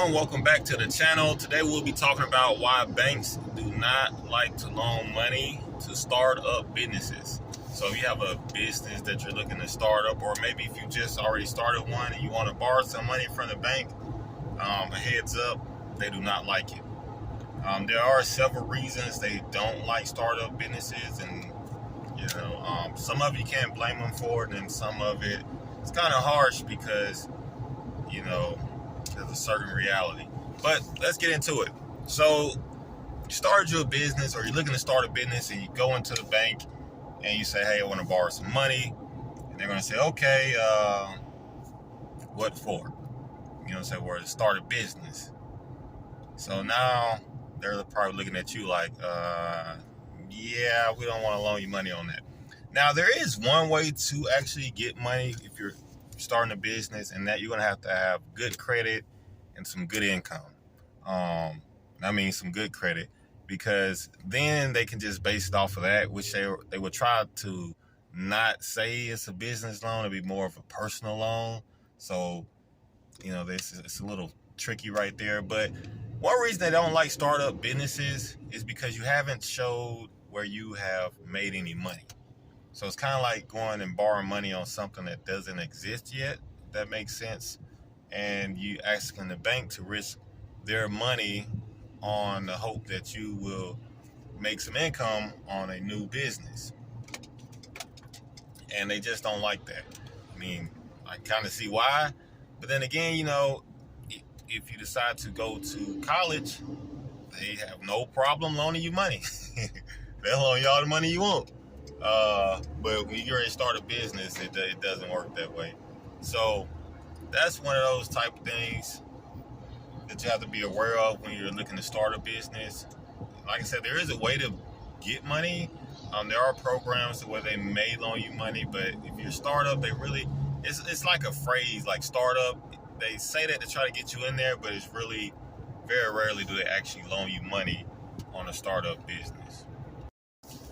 everyone, welcome back to the channel. Today we'll be talking about why banks do not like to loan money to start up businesses. So if you have a business that you're looking to start up, or maybe if you just already started one and you want to borrow some money from the bank, a heads up, they do not like it. There are several reasons they don't like startup businesses, and some of you can't blame them for it, and some of it's kind of harsh because there's a certain reality. But let's get into it. So you started your business, or you're looking to start a business, and you go into the bank and you say, hey, I want to borrow some money. And they're going to say, okay, what for? Say, well, to start a business. So now they're probably looking at you like, yeah, we don't want to loan you money on that. Now, there is one way to actually get money if you're starting a business, and that you're going to have good credit and some good income. I mean some good credit, because then they can just base it off of that, which they would try to not say it's a business loan. It'd be more of a personal loan. So, it's a little tricky right there. But one reason they don't like startup businesses is because you haven't showed where you have made any money. So it's kind of like going and borrowing money on something that doesn't exist yet. If that makes sense. And you asking the bank to risk their money on the hope that you will make some income on a new business. And they just don't like that. I mean, I kind of see why. But then again, if you decide to go to college, they have no problem loaning you money. They'll loan you all the money you want. But when you already start a business, it doesn't work that way. So that's one of those type of things that you have to be aware of when you're looking to start a business. Like I said, there is a way to get money. There are programs where they may loan you money, but if you're a startup, it's like a phrase like startup. They say that to try to get you in there, but it's really very rarely do they actually loan you money on a startup business.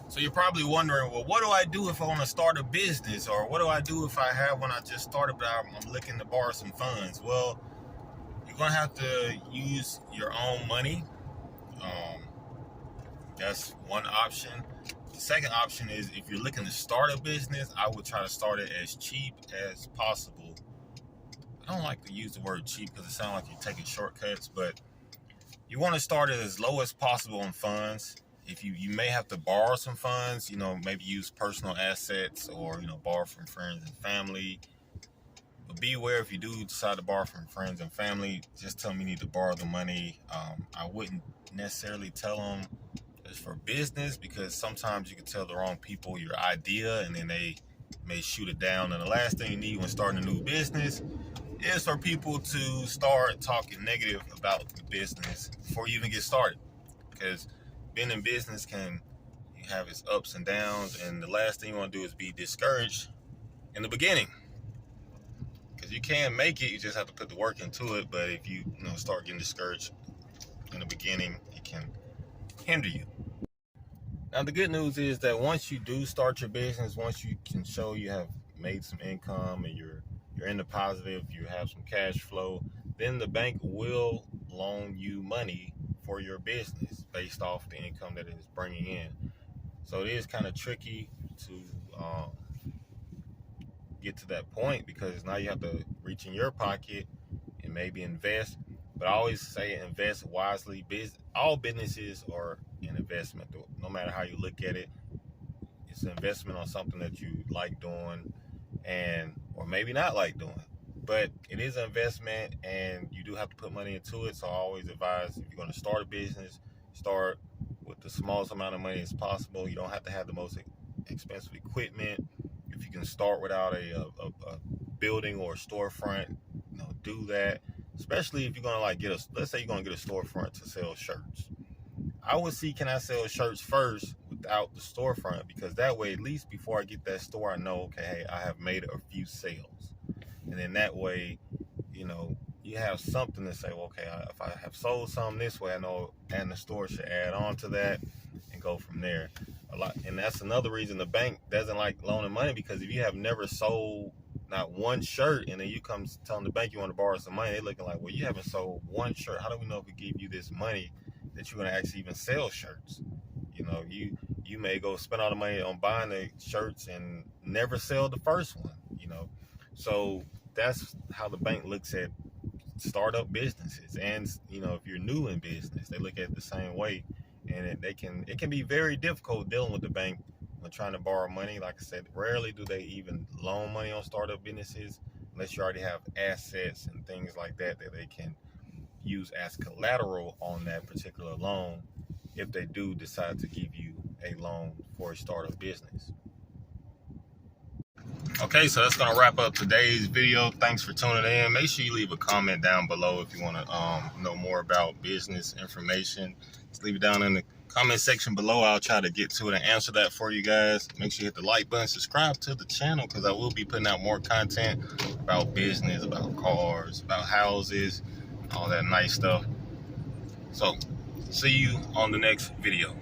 So you're probably wondering, well, what do I do if I want to start a business? Or what do I do if I have one I just started, but I'm looking to borrow some funds? Well, you're going to have to use your own money. That's one option. The second option is, if you're looking to start a business, I would try to start it as cheap as possible. I don't like to use the word cheap because it sounds like you're taking shortcuts, but you want to start it as low as possible in funds. If you may have to borrow some funds, maybe use personal assets, or, borrow from friends and family. But be aware, if you do decide to borrow from friends and family, just tell them you need to borrow the money. I wouldn't necessarily tell them it's for business, because sometimes you can tell the wrong people your idea and then they may shoot it down. And the last thing you need when starting a new business is for people to start talking negative about the business before you even get started. Because being in business can have its ups and downs, and the last thing you want to do is be discouraged in the beginning. Because you can make it, you just have to put the work into it. But if you start getting discouraged in the beginning, it can hinder you. Now, the good news is that once you do start your business, once you can show you have made some income and you're in the positive, you have some cash flow, then the bank will loan you money for your business based off the income that it is bringing in. So it is kind of tricky to get to that point, because now you have to reach in your pocket and maybe invest. But I always say invest wisely. All businesses are an investment, no matter how you look at it. It's an investment on something that you like doing, or maybe not like doing. But it is an investment, and you do have to put money into it. So I always advise, if you're going to start a business, start with the smallest amount of money as possible. You don't have to have the most expensive equipment. If you can start without a building or a storefront, do that. Especially if you're going to let's say you're going to get a storefront to sell shirts. I would see, can I sell shirts first without the storefront? Because that way, at least before I get that store, I know, okay, hey, I have made a few sales. And then that way, you have something to say, well, okay, if I have sold something this way, I know, and the store should add on to that and go from there. And that's another reason the bank doesn't like loaning money, because if you have never sold not one shirt, and then you come telling the bank you want to borrow some money. They're looking like, well, you haven't sold one shirt. How do we know if we give you this money that you're going to actually even sell shirts? You know, you may go spend all the money on buying the shirts and never sell the first one, you know. So that's how the bank looks at startup businesses. And, you know, if you're new in business, they look at it the same way. And it can be very difficult dealing with the bank when trying to borrow money. Like I said, rarely do they even loan money on startup businesses unless you already have assets and things like that that they can use as collateral on that particular loan if they do decide to give you a loan for a startup business. Okay, so that's gonna wrap up today's video. Thanks for tuning in. Make sure you leave a comment down below if you want to know more about business information. Just leave it down in the comment section below. I'll try to get to it and answer that for you guys. Make sure you hit the like button, subscribe to the channel, because I will be putting out more content about business, about cars, about houses, all that nice stuff. So see you on the next video.